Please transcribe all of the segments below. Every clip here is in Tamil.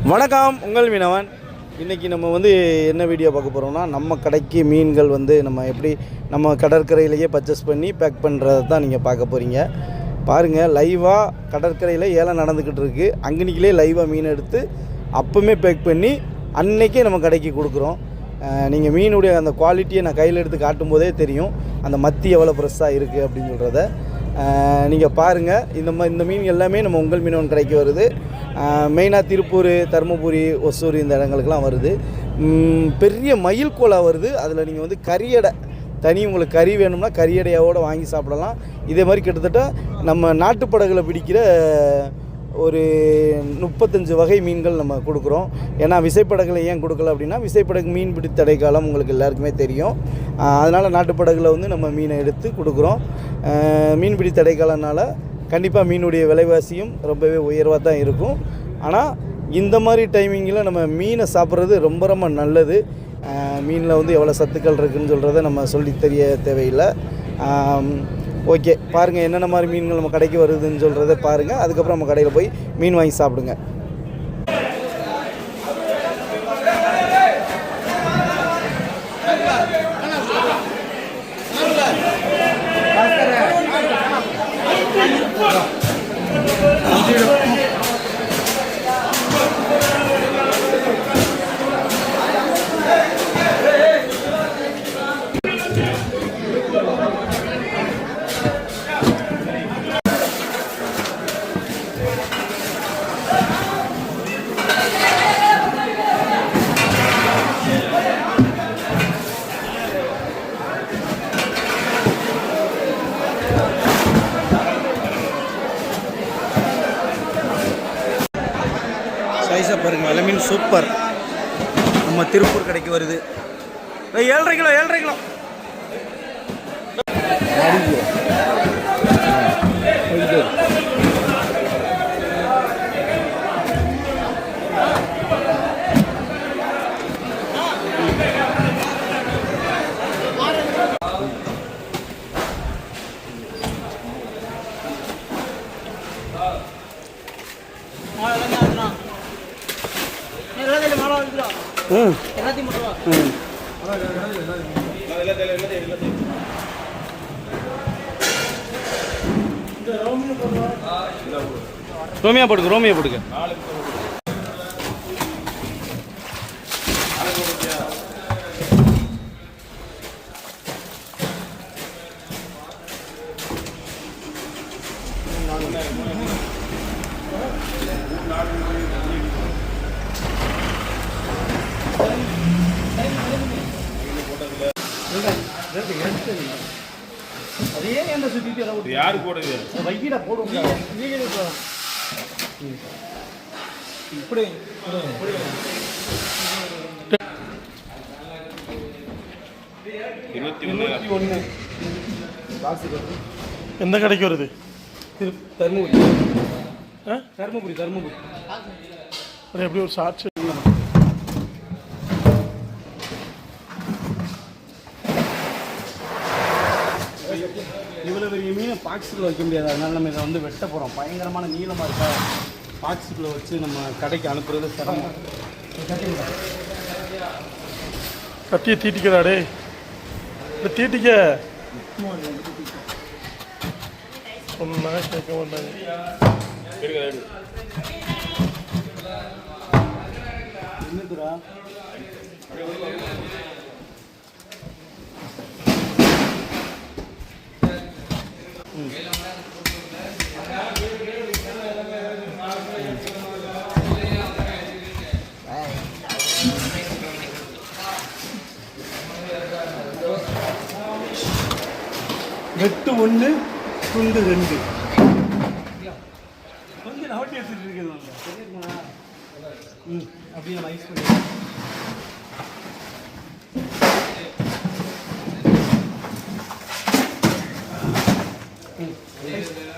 வணக்கம், உங்கள் மீனவன். இன்றைக்கி நம்ம என்ன வீடியோ பார்க்க போகிறோம்னா, நம்ம கடைக்கு மீன்கள் நம்ம எப்படி நம்ம கடற்கரையிலேயே பர்ச்சேஸ் பண்ணி பேக் பண்ணுறதை தான் நீங்கள் பார்க்க போகிறீங்க. பாருங்கள், லைவாக கடற்கரையில் ஏலம் நடந்துக்கிட்டு இருக்குது. அங்கன்னைக்கிலே லைவாக மீன் எடுத்து அப்போவுமே பேக் பண்ணி அன்றைக்கே நம்ம கடைக்கு கொடுக்குறோம். நீங்கள் மீனுடைய அந்த குவாலிட்டியை நான் கையில் எடுத்து காட்டும் போதே தெரியும் அந்த மத்தி எவ்வளோ ஃப்ரெஷ்ஷாக இருக்குது அப்படின்னு சொல்கிறத நீங்கள் பாருங்கள். இந்த மீன் எல்லாமே நம்ம உங்கள் மீனவன் கடைக்கு வருது. மெயினாக திருப்பூர், தருமபுரி, ஒசூர் இந்த இடங்களுக்கெல்லாம் வருது. பெரிய மயில் கோலா வருது. அதில் நீங்கள் கரியடை தனி, உங்களுக்கு கறி வேணும்னா கரியடையோடு வாங்கி சாப்பிடலாம். இதே மாதிரி கிட்டத்தட்ட நம்ம நாட்டுப்படகுல பிடிக்கிற ஒரு 35 வகை மீன்கள் நம்ம கொடுக்குறோம். ஏன்னா விசைப்படகுல ஏன் கொடுக்கல அப்படின்னா, விசைப்படகு மீன் பிடி தடைக்காலம் உங்களுக்கு எல்லாருக்குமே தெரியும். அதனால் நாட்டுப்படகுல நம்ம மீனை எடுத்து கொடுக்குறோம். மீன்பிடி தடைக்காலனால கண்டிப்பாக மீனுடைய விலைவாசியும் ரொம்பவே உயர்வாக தான் இருக்கும். ஆனால் இந்த மாதிரி டைமிங்கில் நம்ம மீனை சாப்பிட்றது ரொம்ப ரொம்ப நல்லது. மீனில் எவ்வளோ சத்துக்கள் இருக்குதுன்னு சொல்கிறத நம்ம சொல்லி தெரிய தேவையில்லை. ஓகே, பாருங்கள் என்னென்ன மாதிரி மீன்கள் நம்ம கடைக்கு வருதுன்னு சொல்கிறத பாருங்கள். அதுக்கப்புறம் நம்ம கடையில் போய் மீன் வாங்கி சாப்பிடுங்க. சைஸாக பாருங்கள், வெலை மீன் சூப்பர். நம்ம திருப்பூர் கடைக்கு வருது. 7.5 கிலோ 7.5 கிலோ ரோமியா போடுங்க, ரோமியா போடுங்க. அதே என்ன சுத்திட்டு யாரு போடுது வைக்கிட போடுங்க. இப்படி எந்த கடைக்கு வருது? தருமபுரி. தருமபுரி தருமபுரி எப்படி ஒரு சாட்சி இவ்வளோ பெரிய மீனை பாக்ஸுக்குள்ளே வைக்க முடியாது. அதனால் நம்ம இதை வெட்ட போகிறோம். பயங்கரமான நீளமாக இருக்கா, பாக்ஸுக்குள்ளே வச்சு நம்ம கடைக்கு அனுப்புறது சிரமம். கட்டியை தீட்டிக்கிறாடே, இல்லை தீட்டிக்க ஒன்றா கேட்க மாட்டாங்க. என்னதுரா வெட்டு 1 துண்டு 2 கொஞ்சம் நவட்டி எடுத்துட்டு இருக்குது. அப்படியே ஐஸ் பண்ணி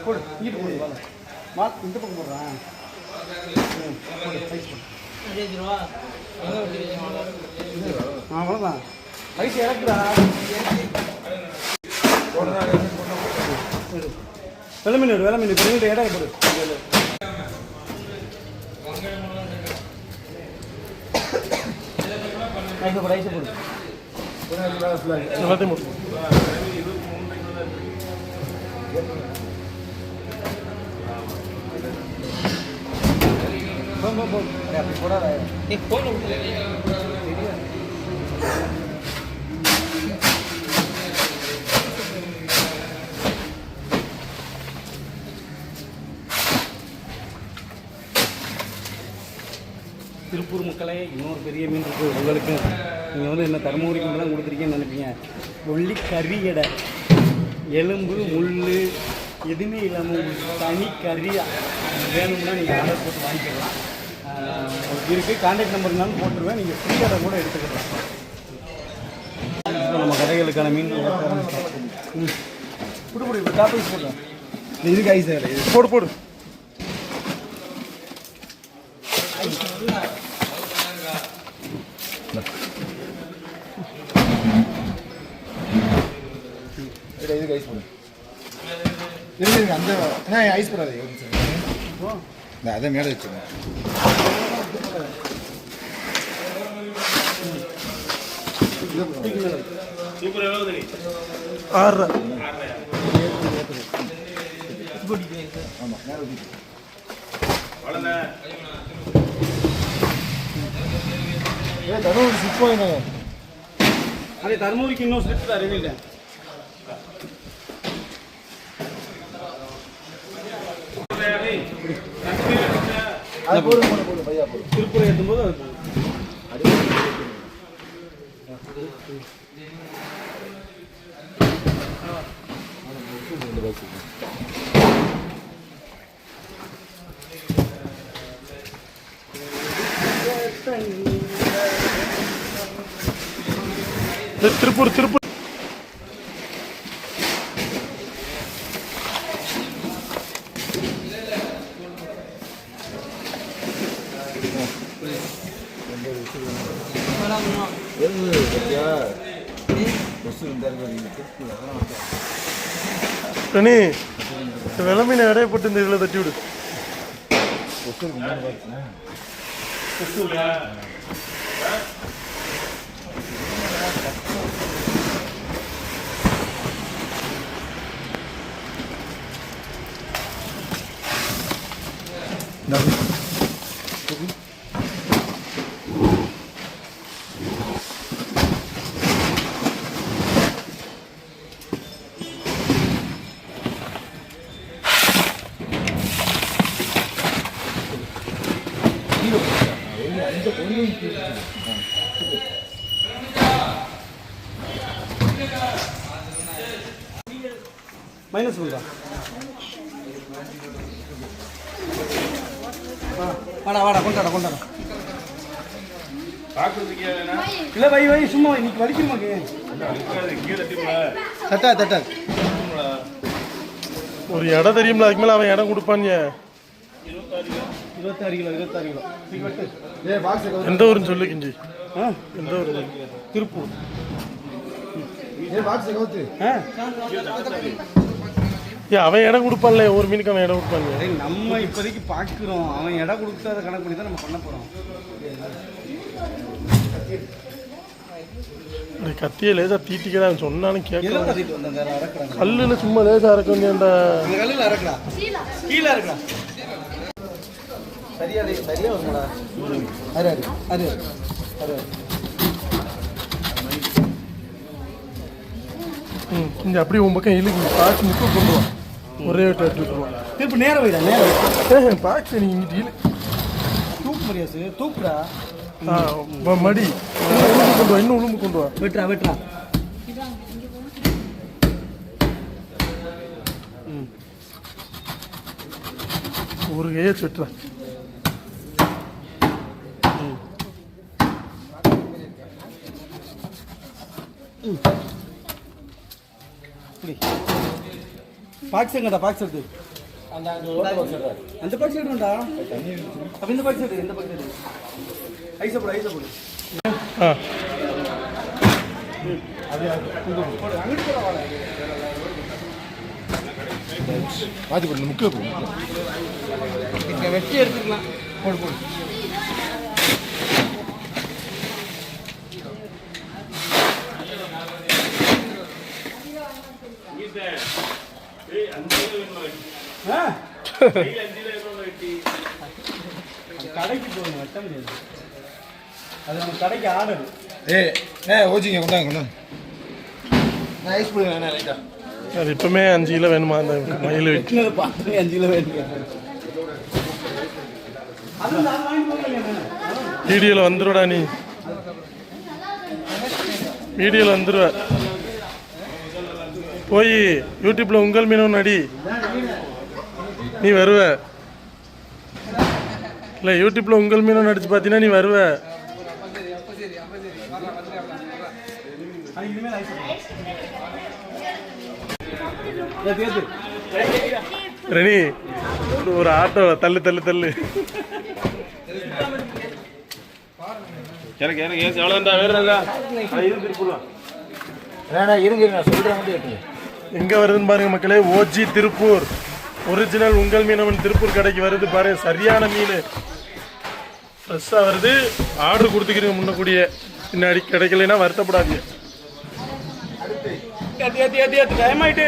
போடு. இங்கிட்டு போடு, இந்த பக்கம் போடுறான். அவ்வளோதான் ஐஸ் இறக்குறா. வெலை மீன் வெலை மீன் இப்போ இடம் போடு. எல்லாத்தையும் போட்டு திருப்பூர் மக்களே, இன்னொரு பெரிய மீன் இருக்குது உங்களுக்கு. நீங்கள் வந்து என்ன தருமபுரி மீன் தான் கொடுத்துருக்கீங்கன்னு நினைப்பீங்க. ஒல்லி கறி எடை, எலும்பு முள் எதுவுமே இல்லாமல் உங்களுக்கு தனி கறி வேணும்னா நீங்கள் ஆர்டர் போட்டு வாங்கிக்கலாம். இருக்குது, கான்டாக்ட் நம்பர்னாலும் போட்டுருவேன், நீங்கள் ஃப்ரீயாக கூட எடுத்துக்கலாம். நம்ம கடைகளுக்கான மீன் புடு இப்போ டாபிக் போடுறேன். இதுக்கு ஐஸ் போடு போடு. இதுக்கு ஐஸ் போடு. அந்த ஐஸ் போடாது. அதை மேலே வச்சுருங்க. ஆறு ஆமாம், மேலே தருமபுரி சிக்ஸ் பாயிண்ட். அதே தருமபுரிக்கு இன்னும் ஸ்லிப் தான் ரெடி. அது போடு போடு போடு பையா போடு. திருப்பூர் ஏற்றும்போது அது திருப்பூர் திருப்பூர் கனி விளம்பின இடைய போட்டு இந்த இதில் தட்டி விடு. மைனஸ் பண்ணுறா. வாடா வாடா கொண்டாடா கொண்டாடா. இல்லை வை வை சும்மா இன்னைக்கு வலிக்குமாக்கு. தட்டா தட்டா ஒரு இடம் தெரியும்ல, அதுக்கு மேலே அவன் இடம் கொடுப்பாங்க. 26 கிலோ 26 கிலோ. எந்த ஊருன்னு சொல்லு கிஞ்சி. எந்த ஊர்? திருப்பூர். அவன் இடம் கொடுப்பான்ல, ஒரு மீனுக்கு அவன் இடம் கொடுப்பாங்க. நம்ம இப்போதைக்கு பார்க்குறோம், அவன் இடம் கொடுத்து அதை கணக்கு பண்ணி தான் நம்ம பண்ண போகிறோம். கத்தியை லேசா தீட்டிக்கிறான் சொன்னாலும் கேட்கலாம். கத்திட்டு கல்லுல சும்மா லேசா இறக்க வேண்டிய கல்லில் இறக்குறா, கீழே இறக்குறா. சரியா சரியா வருமாடா. அது அது அது இங்க அப்படியே உன் பக்கம் இழுக்கு பாக்ஸ் முக்கிய கொண்டு வா. ஒரே விட்டுருவான். திருப்பி நேரம் வைடா, நேரம் பாக்ஸ் நீ இங்கிட்டு இழு. தூக்கு மரியாசு தூக்குடா. மடி உளும்பு கொண்டு வா, இன்னும் உளும்பு கொண்டு வா. வெட்டுறா வெட்டுறா. ஒரு கையை வெட்டுறா. பாக்ஸ் எங்கடா? பாக்ஸ் எடுத்து அந்த பாக்ஸ் எடுண்டா. அப்ப இந்த பாக்ஸ் எடு, இந்த பாக்ஸ் எடு. ஐஸ போடு, ஐஸ போடு. அங்கிட்டு போட வாடா. பாதி போடு, முக்கிய போடு. வெட்டி எடுத்துக்கலாம். போடு போடு. கடைக்கு போகணும் வெட்ட முடியாது. அது நம்ம கடைக்கு ஆர்டர். ஓஜிங்க கொண்டாங்க நான் ஐஸ் போடுங்க லைட்டா. அது இப்பவுமே 5 கிலோ வேணுமா அந்த மயில் வெட்டி பார்த்து 5 கிலோ வேணும். அது நான் வாங்கி போடுறேன். வீடியோவில் வந்துடுடா நீ, வீடியோவில் வந்துடுவ. போய் யூடியூப்பில் உங்கள் மீனவன் நடி, நீ வருவ. இல்லை யூடியூப்பில் உங்கள் மீனவன் நடிச்சு பார்த்தீங்கன்னா நீ வருவ. ரெனி ஒரு ஆட்டோ தள்ளு தள்ளு தள்ளு. எனக்கு எவ்வளோண்டா வேறுடா இருங்க நான் சொல்கிறேன் மட்டும் கேட்டுங்க. எங்கே வருதுன்னு பாருங்க மக்களே. ஓஜி திருப்பூர் ஒரிஜினல் உங்கள் மீனவன் திருப்பூர் கடைக்கு வருது பாருங்க. சரியான மீன் ஃப்ரெஷ்ஷாக வருது. ஆர்டர் கொடுத்துக்கிறீங்க முன்னக்கூடிய, பின்னாடி கிடைக்கலைன்னா வருத்தப்படாதீங்க. டைம் ஆயிட்டு